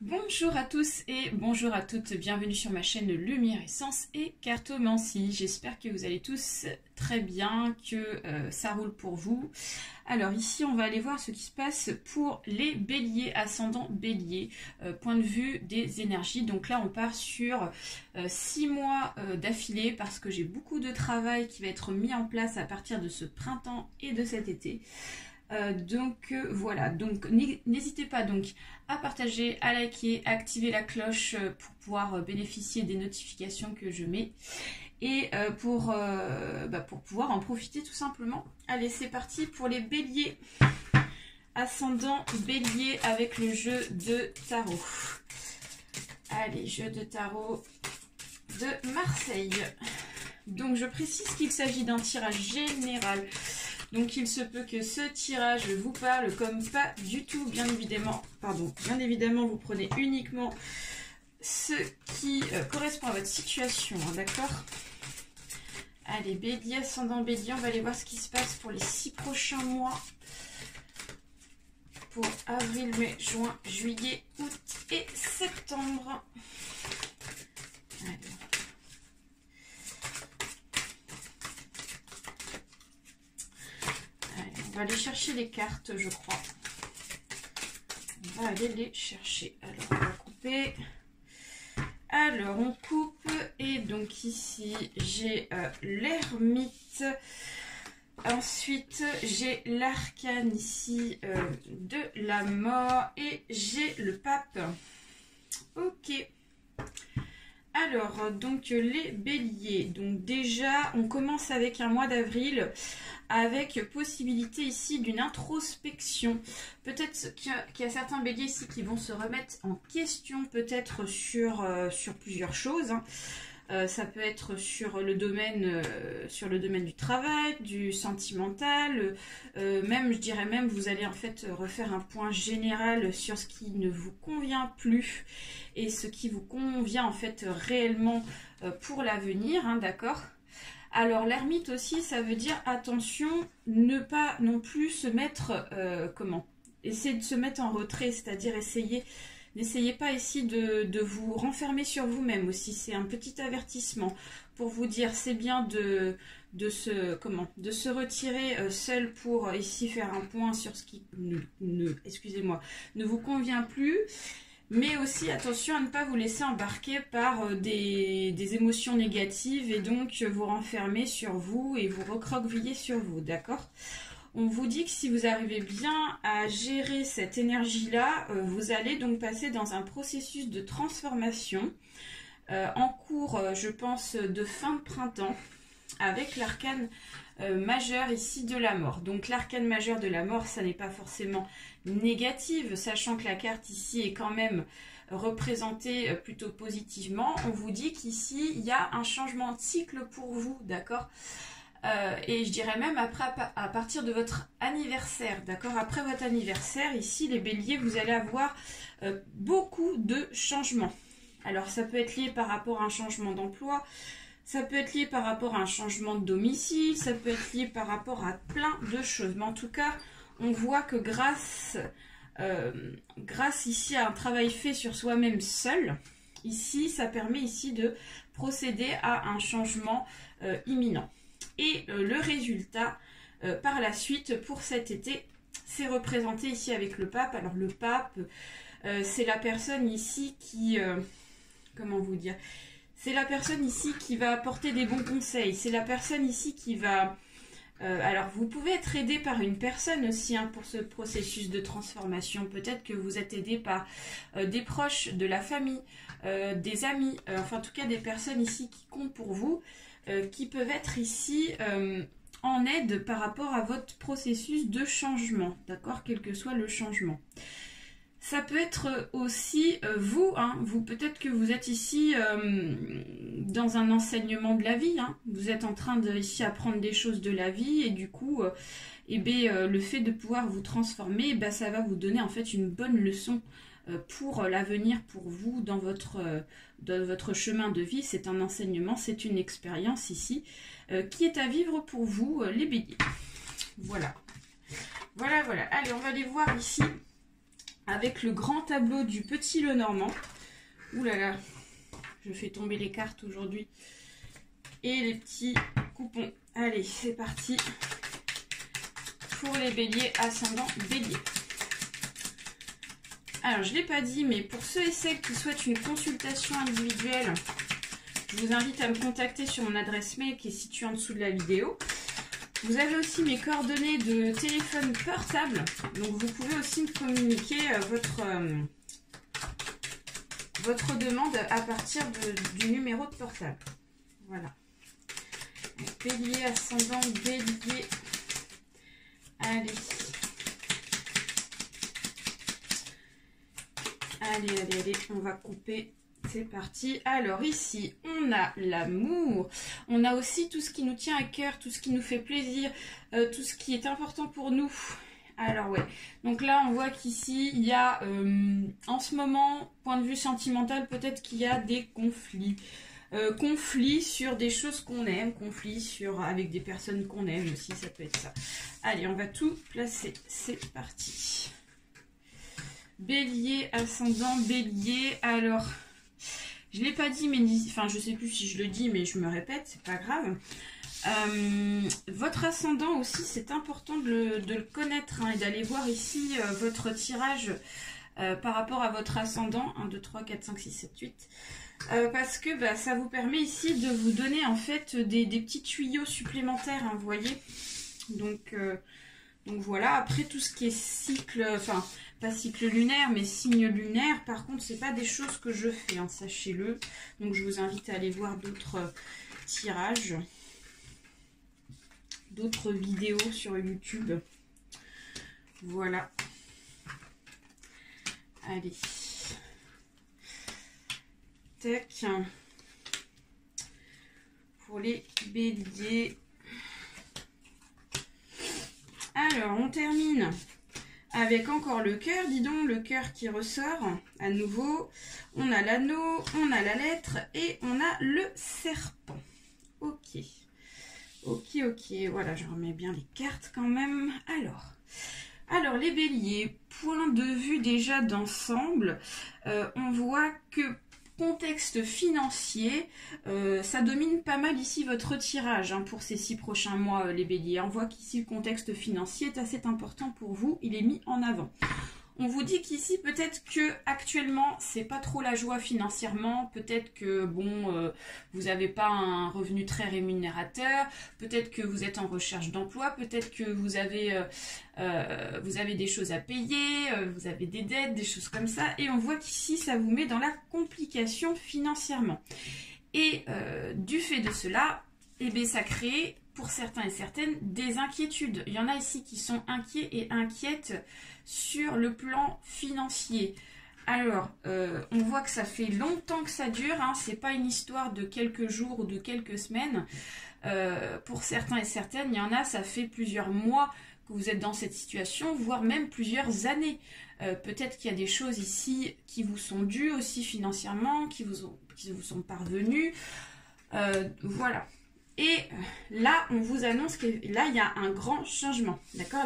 Bonjour à tous et bonjour à toutes, bienvenue sur ma chaîne Lumière Essence et Cartomancie. J'espère que vous allez tous très bien, que ça roule pour vous. Alors ici on va aller voir ce qui se passe pour les béliers, ascendant bélier, point de vue des énergies. Donc là on part sur 6 mois d'affilée parce que j'ai beaucoup de travail qui va être mis en place à partir de ce printemps et de cet été. Voilà, donc n'hésitez pas donc à partager, à liker, activer la cloche pour pouvoir bénéficier des notifications que je mets et pour pouvoir en profiter tout simplement. Allez, c'est parti pour les béliers, ascendant bélier avec le jeu de tarot. Allez, jeu de tarot de Marseille. Donc je précise qu'il s'agit d'un tirage général. Donc il se peut que ce tirage vous parle comme pas du tout, bien évidemment, vous prenez uniquement ce qui correspond à votre situation, hein, d'accord? Allez, bélier, ascendant bélier, on va aller voir ce qui se passe pour les 6 prochains mois. Pour avril, mai, juin, juillet, août et septembre. Allez. On va aller chercher les cartes, je crois. On va aller les chercher. Alors, on va couper. Alors, on coupe. Et donc, ici, j'ai l'ermite. Ensuite, j'ai l'arcane ici de la mort. Et j'ai le pape. Ok. Alors, donc, les béliers. Donc, déjà, on commence avec un mois d'avril, avec possibilité ici d'une introspection. Peut-être qu'il y a certains béliers ici qui vont se remettre en question, peut-être sur plusieurs choses. Hein. Ça peut être sur le domaine du travail, du sentimental, même, je dirais même, vous allez en fait refaire un point général sur ce qui ne vous convient plus et ce qui vous convient en fait réellement pour l'avenir, hein, d'accord? Alors l'ermite aussi, ça veut dire attention, ne pas non plus se mettre, essayer de se mettre en retrait, c'est-à-dire n'essayez pas ici de vous renfermer sur vous-même aussi. C'est un petit avertissement pour vous dire, c'est bien de se retirer seul pour ici faire un point sur ce qui ne vous convient plus. Mais aussi attention à ne pas vous laisser embarquer par des émotions négatives et donc vous renfermer sur vous et vous recroqueviller sur vous, d'accord? On vous dit que si vous arrivez bien à gérer cette énergie-là, vous allez donc passer dans un processus de transformation en cours, je pense, de fin de printemps, avec l'arcane majeur ici de la mort. Donc l'arcane majeur de la mort, ça n'est pas forcément négative, sachant que la carte ici est quand même représentée plutôt positivement. On vous dit qu'ici, il y a un changement de cycle pour vous, d'accord? Et je dirais même après, à partir de votre anniversaire, d'accord? Après votre anniversaire, ici, les béliers, vous allez avoir beaucoup de changements. Alors, ça peut être lié par rapport à un changement d'emploi, ça peut être lié par rapport à un changement de domicile, ça peut être lié par rapport à plein de choses. Mais en tout cas, on voit que grâce ici à un travail fait sur soi-même seul, ici, ça permet ici de procéder à un changement imminent. Et le résultat, par la suite, pour cet été, c'est représenté ici avec le pape. Alors le pape, c'est la personne ici qui... comment vous dire? C'est la personne ici qui va apporter des bons conseils. C'est la personne ici qui va... alors vous pouvez être aidé par une personne aussi hein, pour ce processus de transformation. Peut-être que vous êtes aidé par des proches, de la famille, des amis, enfin en tout cas des personnes ici qui comptent pour vous. Qui peuvent être ici en aide par rapport à votre processus de changement, d'accord, quel que soit le changement. Ça peut être aussi vous, hein, peut-être que vous êtes ici dans un enseignement de la vie, hein, vous êtes en train de ici apprendre des choses de la vie et du coup, le fait de pouvoir vous transformer, ça va vous donner en fait une bonne leçon pour l'avenir, pour vous, dans votre chemin de vie. C'est un enseignement, c'est une expérience ici qui est à vivre pour vous, les béliers. Voilà. Voilà. Allez, on va aller voir ici avec le grand tableau du Petit Lenormand. Ouh là là, je fais tomber les cartes aujourd'hui. Et les petits coupons. Allez, c'est parti pour les béliers, ascendant bélier. Alors, je ne l'ai pas dit, mais pour ceux et celles qui souhaitent une consultation individuelle, je vous invite à me contacter sur mon adresse mail qui est située en dessous de la vidéo. Vous avez aussi mes coordonnées de téléphone portable, donc vous pouvez aussi me communiquer votre demande à partir du numéro de portable. Voilà. Bélier, ascendant, bélier. Allez. Allez, on va couper. C'est parti. Alors ici, on a l'amour. On a aussi tout ce qui nous tient à cœur, tout ce qui nous fait plaisir, tout ce qui est important pour nous. Alors ouais, donc là on voit qu'ici il y a en ce moment, point de vue sentimental, peut-être qu'il y a des conflits. Conflits sur des choses qu'on aime, conflits avec des personnes qu'on aime aussi, ça peut être ça. Allez, on va tout placer, c'est parti. Bélier, ascendant, bélier, alors, je ne l'ai pas dit, mais enfin je sais plus si je le dis, mais je me répète, c'est pas grave. Votre ascendant aussi, c'est important de le connaître hein, et d'aller voir ici votre tirage par rapport à votre ascendant, 1, 2, 3, 4, 5, 6, 7, 8. Parce que bah, ça vous permet ici de vous donner en fait des petits tuyaux supplémentaires, hein, vous voyez. Donc voilà, après tout ce qui est cycle, enfin pas cycle lunaire mais signe lunaire, par contre c'est pas des choses que je fais, hein, sachez-le. Donc je vous invite à aller voir d'autres tirages, d'autres vidéos sur YouTube. Voilà. Allez. Tac. Pour les béliers. Alors, on termine avec encore le cœur. Dis donc, le cœur qui ressort à nouveau. On a l'anneau, on a la lettre et on a le serpent. Ok. Ok. Voilà, je remets bien les cartes quand même. Alors les béliers, point de vue déjà d'ensemble, on voit que contexte financier, ça domine pas mal ici votre tirage hein, pour ces 6 prochains mois les béliers. On voit qu'ici le contexte financier est assez important pour vous, il est mis en avant. On vous dit qu'ici peut-être que actuellement c'est pas trop la joie financièrement, peut-être que bon vous n'avez pas un revenu très rémunérateur, peut-être que vous êtes en recherche d'emploi, peut-être que vous avez des choses à payer, vous avez des dettes, des choses comme ça, et on voit qu'ici ça vous met dans la complication financièrement. Et du fait de cela, eh bien, ça crée pour certains et certaines des inquiétudes. Il y en a ici qui sont inquiets et inquiètes sur le plan financier. Alors, on voit que ça fait longtemps que ça dure, hein, c'est pas une histoire de quelques jours ou de quelques semaines. Pour certains et certaines, il y en a, ça fait plusieurs mois que vous êtes dans cette situation, voire même plusieurs années. Peut-être qu'il y a des choses ici qui vous sont dues aussi financièrement, qui vous sont parvenues. Voilà. Et là, on vous annonce que là, il y a un grand changement. D'accord ?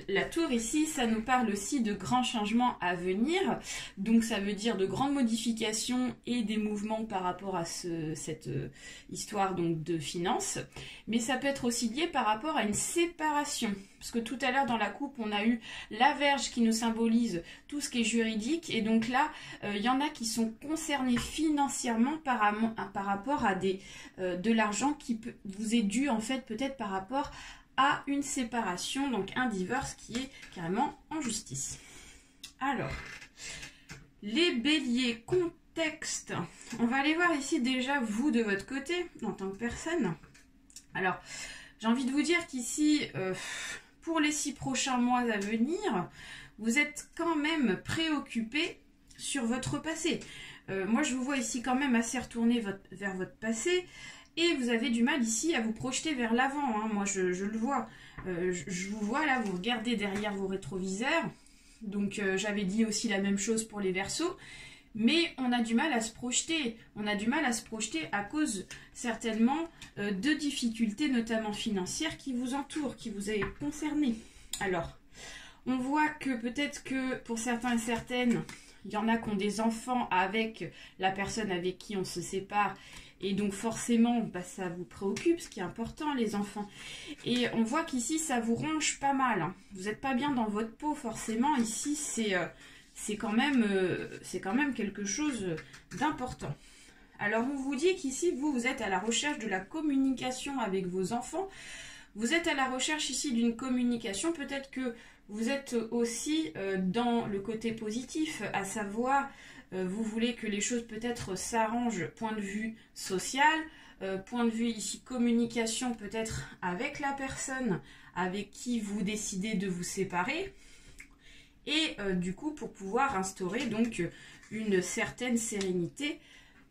La tour ici, ça nous parle aussi de grands changements à venir. Donc, ça veut dire de grandes modifications et des mouvements par rapport à cette histoire donc, de finances. Mais ça peut être aussi lié par rapport à une séparation. Parce que tout à l'heure, dans la coupe, on a eu la Vierge qui nous symbolise tout ce qui est juridique. Et donc là, il y en a qui sont concernés financièrement par rapport à de l'argent qui vous est dû, en fait, peut-être par rapport à une séparation, donc un divorce qui est carrément en justice. Alors, les béliers, contexte. On va aller voir ici déjà, vous, de votre côté, en tant que personne. Alors, j'ai envie de vous dire qu'ici... pour les 6 prochains mois à venir, vous êtes quand même préoccupé sur votre passé. Moi, je vous vois ici quand même assez retourné vers votre passé et vous avez du mal ici à vous projeter vers l'avant. Hein. Moi, je le vois. Je vous vois là, vous regardez derrière vos rétroviseurs. Donc, j'avais dit aussi la même chose pour les Verseaux. Mais on a du mal à se projeter. On a du mal à se projeter à cause certainement de difficultés, notamment financières, qui vous entourent, qui vous est concerné. Alors, On voit que peut-être que pour certains et certaines, il y en a qui ont des enfants avec la personne avec qui on se sépare. Et donc forcément, bah, ça vous préoccupe, ce qui est important, les enfants. Et on voit qu'ici, ça vous ronge pas mal, hein. Vous n'êtes pas bien dans votre peau, forcément. Ici, c'est quand même quelque chose d'important. Alors, on vous dit qu'ici, vous êtes à la recherche de la communication avec vos enfants. Vous êtes à la recherche ici d'une communication. Peut-être que vous êtes aussi dans le côté positif, à savoir... vous voulez que les choses peut-être s'arrangent, point de vue social, point de vue ici communication peut-être avec la personne avec qui vous décidez de vous séparer. Et du coup pour pouvoir instaurer donc une certaine sérénité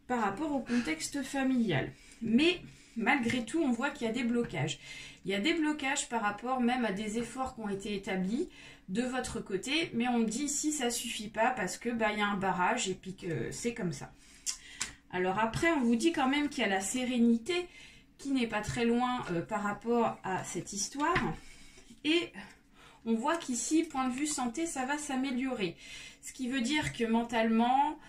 par rapport au contexte familial. Mais malgré tout, on voit qu'il y a des blocages. Il y a des blocages par rapport même à des efforts qui ont été établis de votre côté, mais on me dit ici ça suffit pas parce que bah, y a un barrage et puis que c'est comme ça. Alors après, on vous dit quand même qu'il y a la sérénité qui n'est pas très loin par rapport à cette histoire. Et on voit qu'ici, point de vue santé, ça va s'améliorer. Ce qui veut dire que mentalement...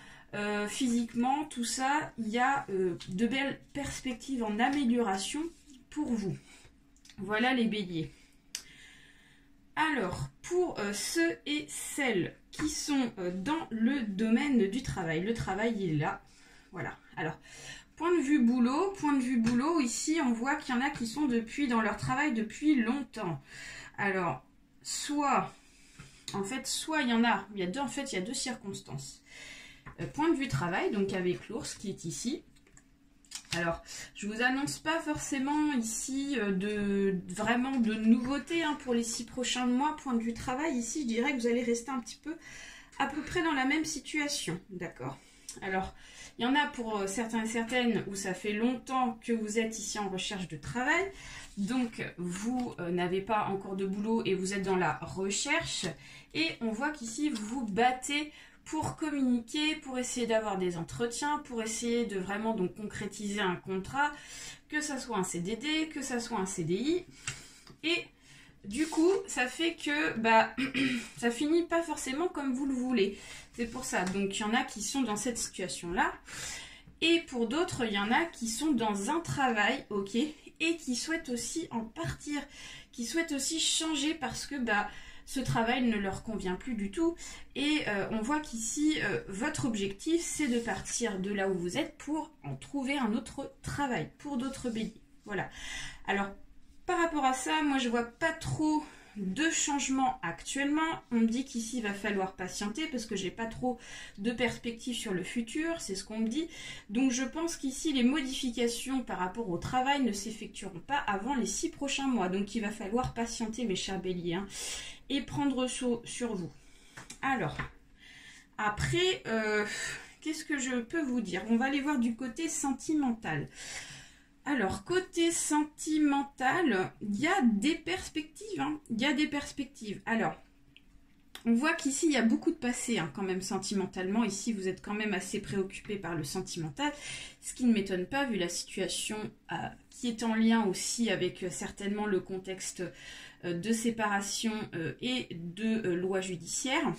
physiquement, tout ça, il y a de belles perspectives en amélioration pour vous. Voilà les béliers. Alors, pour ceux et celles qui sont dans le domaine du travail, le travail il est là. Voilà. Alors, point de vue boulot, ici on voit qu'il y en a qui sont dans leur travail depuis longtemps. Alors, soit il y a deux circonstances. Point de vue travail, donc avec l'ours qui est ici. Alors, je vous annonce pas forcément ici vraiment de nouveautés hein, pour les 6 prochains mois. Point de vue travail, ici, je dirais que vous allez rester un petit peu à peu près dans la même situation. D'accord? Alors, il y en a pour certains et certaines où ça fait longtemps que vous êtes ici en recherche de travail. Donc, vous n'avez pas encore de boulot et vous êtes dans la recherche. Et on voit qu'ici, vous vous battez pour communiquer, pour essayer d'avoir des entretiens, pour essayer de vraiment donc concrétiser un contrat, que ça soit un CDD, que ça soit un CDI. Et du coup, ça fait que bah, ça finit pas forcément comme vous le voulez. C'est pour ça. Donc, il y en a qui sont dans cette situation-là. Et pour d'autres, il y en a qui sont dans un travail, ok, et qui souhaitent aussi en partir, qui souhaitent aussi changer parce que bah, ce travail ne leur convient plus du tout. Et on voit qu'ici, votre objectif, c'est de partir de là où vous êtes pour en trouver un autre travail, pour d'autres béliers. Voilà. Alors, par rapport à ça, moi, je vois pas trop de changements actuellement. On me dit qu'ici, il va falloir patienter parce que j'ai pas trop de perspectives sur le futur. C'est ce qu'on me dit. Donc, je pense qu'ici, les modifications par rapport au travail ne s'effectueront pas avant les 6 prochains mois. Donc, il va falloir patienter, mes chers béliers, hein, et prendre sur vous. Alors, après, qu'est-ce que je peux vous dire? On va aller voir du côté sentimental. Alors, côté sentimental, il y a des perspectives. Hein, il y a des perspectives. Alors, on voit qu'ici, il y a beaucoup de passé hein, quand même sentimentalement. Ici, vous êtes quand même assez préoccupé par le sentimental. Ce qui ne m'étonne pas vu la situation qui est en lien aussi avec certainement le contexte de séparation et de loi judiciaire.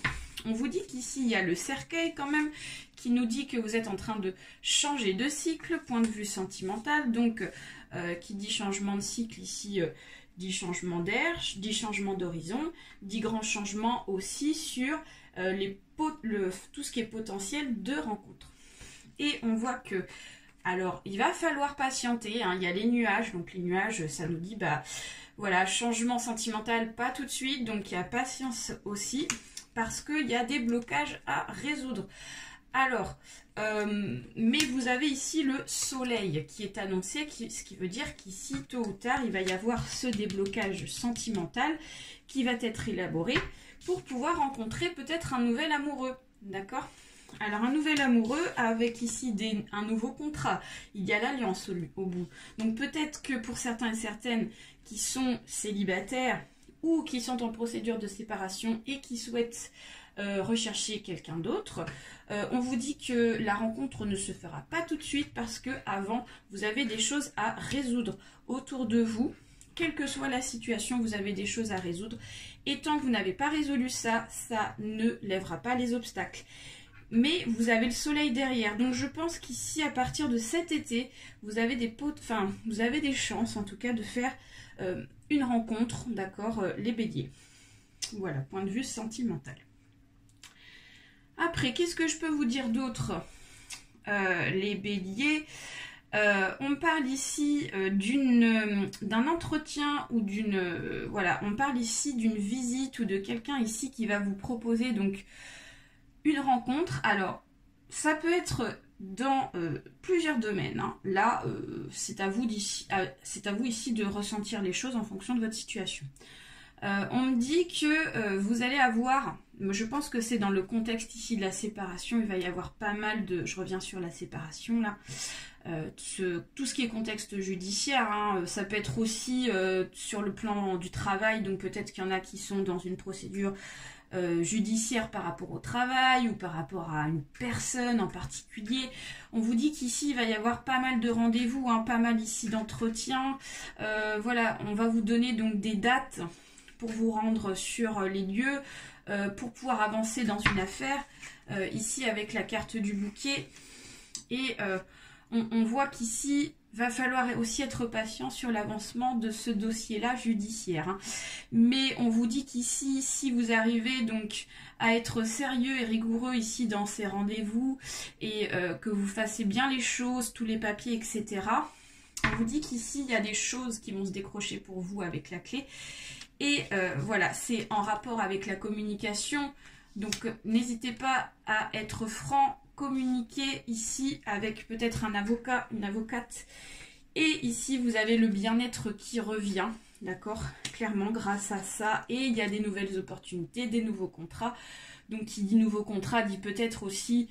On vous dit qu'ici, il y a le cercueil quand même qui nous dit que vous êtes en train de changer de cycle, point de vue sentimental. Donc, qui dit changement de cycle ici, dit changement d'air, dit changement d'horizon, dit grand changement aussi sur tout ce qui est potentiel de rencontre. Et on voit que, alors, il va falloir patienter, hein, il y a les nuages, donc les nuages, ça nous dit, bah, voilà, changement sentimental, pas tout de suite, donc il y a patience aussi, parce qu'il y a des blocages à résoudre. Alors, mais vous avez ici le soleil qui est annoncé, ce qui veut dire qu'ici, tôt ou tard, il va y avoir ce déblocage sentimental qui va être élaboré pour pouvoir rencontrer peut-être un nouvel amoureux, d'accord ? Alors, un nouvel amoureux avec ici un nouveau contrat. Il y a l'alliance au bout. Donc, peut-être que pour certains et certaines qui sont célibataires ou qui sont en procédure de séparation et qui souhaitent rechercher quelqu'un d'autre, on vous dit que la rencontre ne se fera pas tout de suite parce que avant vous avez des choses à résoudre autour de vous. quelle que soit la situation, vous avez des choses à résoudre. Et tant que vous n'avez pas résolu ça, ça ne lèvera pas les obstacles. Mais vous avez le soleil derrière. Donc je pense qu'ici, à partir de cet été, vous avez vous avez des chances en tout cas de faire une rencontre, d'accord, les béliers. Voilà, point de vue sentimental. Après, qu'est-ce que je peux vous dire d'autre, les béliers? On parle ici d'un entretien ou voilà, on parle ici d'une visite ou de quelqu'un ici qui va vous proposer donc une rencontre. Alors, ça peut être dans plusieurs domaines, hein. Là, c'est à vous ici de ressentir les choses en fonction de votre situation. On me dit que vous allez avoir, je pense que c'est dans le contexte ici de la séparation, il va y avoir pas mal de, je reviens sur la séparation là, tout ce qui est contexte judiciaire, hein, ça peut être aussi sur le plan du travail, donc peut-être qu'il y en a qui sont dans une procédure judiciaire par rapport au travail ou par rapport à une personne en particulier. On vous dit qu'ici il va y avoir pas mal de rendez-vous, hein, pas mal ici d'entretiens. Voilà, on va vous donner donc des dates pour vous rendre sur les lieux, pour pouvoir avancer dans une affaire, ici avec la carte du bouquet. Et on voit qu'ici, va falloir aussi être patient sur l'avancement de ce dossier-là judiciaire, hein. Mais on vous dit qu'ici, si vous arrivez donc à être sérieux et rigoureux ici dans ces rendez-vous et que vous fassiez bien les choses, tous les papiers, etc., on vous dit qu'ici, il y a des choses qui vont se décrocher pour vous avec la clé. Et voilà, c'est en rapport avec la communication. Donc, n'hésitez pas à être franc, communiquer ici avec peut-être un avocat, une avocate. Et ici, vous avez le bien-être qui revient, d'accord, clairement, grâce à ça. Et il y a des nouvelles opportunités, des nouveaux contrats. Donc, qui dit nouveau contrat dit peut-être aussi